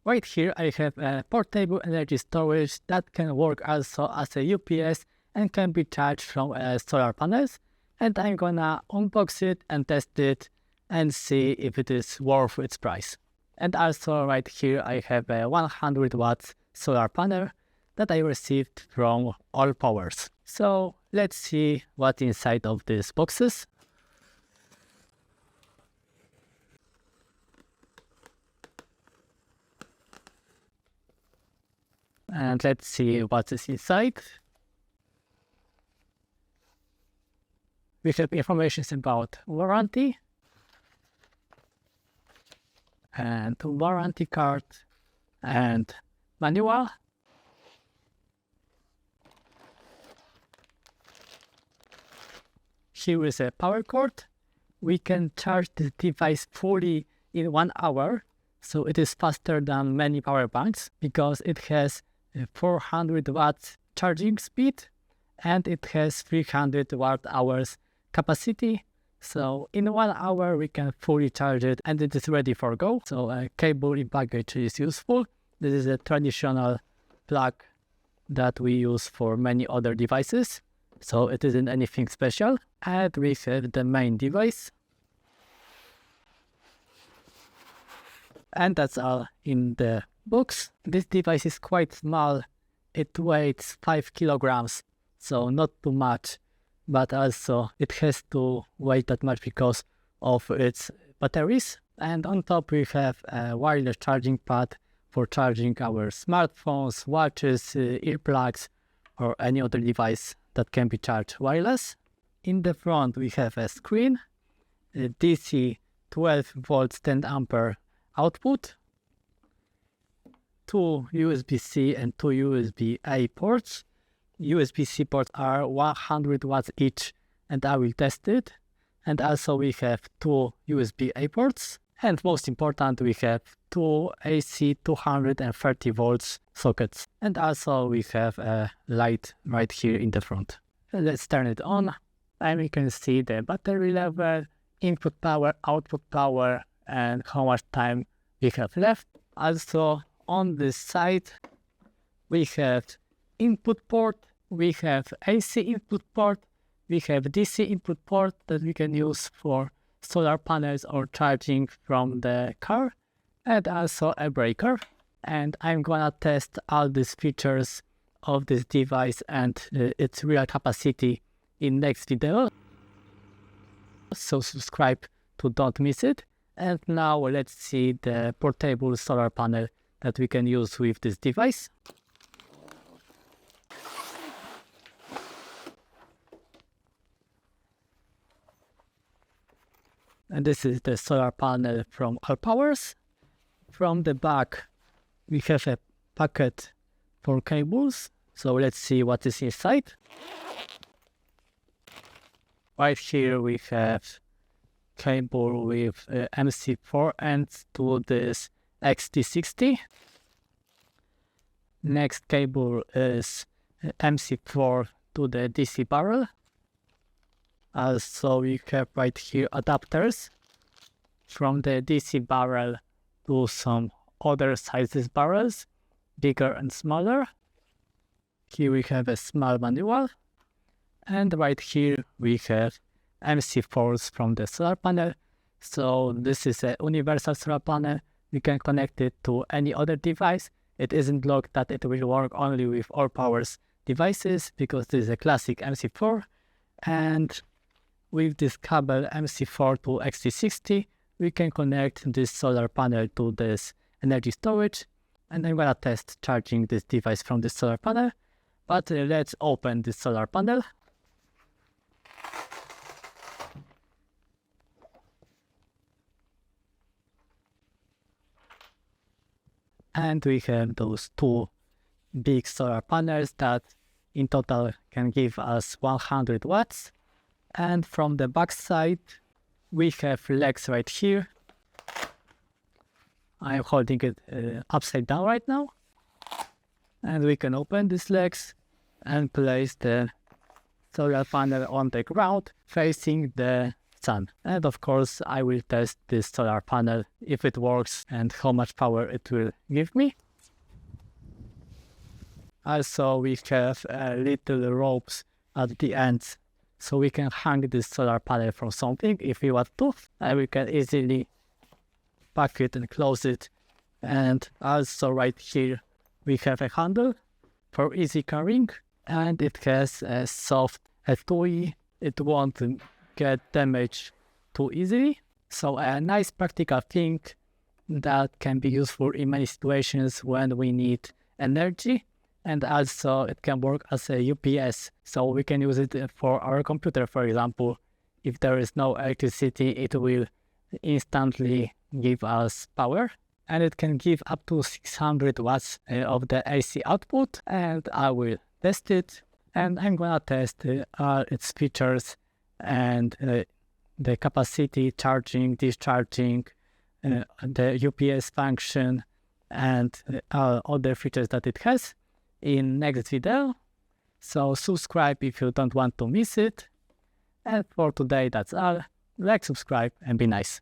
Right here I have a portable energy storage that can work also as a UPS and can be charged from solar panels. And I'm gonna unbox it and test it and see if it is worth its price. And also right here I have a 100 watts solar panel that I received from ALLPOWERS. So let's see what's inside of these boxes. And let's see what is inside. We have information about warranty and warranty card and manual. Here is a power cord. We can charge the device fully in 1 hour, so it is faster than many power banks because it has 400 watts charging speed and it has 300 watt hours capacity. So in 1 hour we can fully charge it and it is ready for go. So a cable in package is useful. This is a traditional plug that we use for many other devices, so it isn't anything special. And we have the main device. And that's all in the box. This device is quite small. It weighs 5 kilograms, so not too much, but also it has to weigh that much because of its batteries. And on top we have a wireless charging pad for charging our smartphones, watches, earplugs, or any other device that can be charged wireless. In the front we have a screen, a DC 12 volt 10 ampere output, 2 USB-C and 2 USB-A ports. USB-C ports are 100 watts each and I will test it. And also we have 2 USB-A ports. And most important, we have 2 AC 230 volts sockets. And also we have a light right here in the front. Let's turn it on. And we can see the battery level, input power, output power, and how much time we have left. Also on this side we have input port, we have AC input port, we have DC input port that we can use for solar panels or charging from the car, and also a breaker. And I'm gonna test all these features of this device and its real capacity in next video. So subscribe to don't miss it. And now let's see the portable solar panel that we can use with this device. And this is the solar panel from ALLPOWERS. From the back we have a packet for cables. So let's see what is inside. Right here we have cable with MC4 ends to this XT60. Next cable is MC4 to the DC barrel. Also we have right here adapters from the DC barrel to some other sizes barrels, bigger and smaller. Here we have a small manual. And right here we have MC4s from the solar panel. So this is a universal solar panel. We can connect it to any other device. It isn't locked that it will work only with ALLPOWERS devices because this is a classic MC4. And with this cable MC4 to XT60, we can connect this solar panel to this energy storage. And I'm gonna test charging this device from the solar panel. But let's open this solar panel. And we have those 2 big solar panels that in total can give us 100 watts. And from the back side we have legs right here. I'm holding it upside down right now. And we can open these legs and place the solar panel on the ground facing the sun. And of course, I will test this solar panel, if it works and how much power it will give me. Also, we have little ropes at the ends, so we can hang this solar panel from something if we want to. And we can easily pack it and close it. And also right here, we have a handle for easy carrying. And it has a soft TUI. It won't get damaged too easily. So a nice practical thing that can be useful in many situations when we need energy. And also it can work as a UPS. So we can use it for our computer, for example. If there is no electricity, it will instantly give us power. And it can give up to 600 watts of the AC output. And I will test it. And I'm gonna test its features and the capacity, charging, discharging, the UPS function, and other features that it has in next video. So subscribe if you don't want to miss it. And for today, that's all. Like, subscribe, and be nice.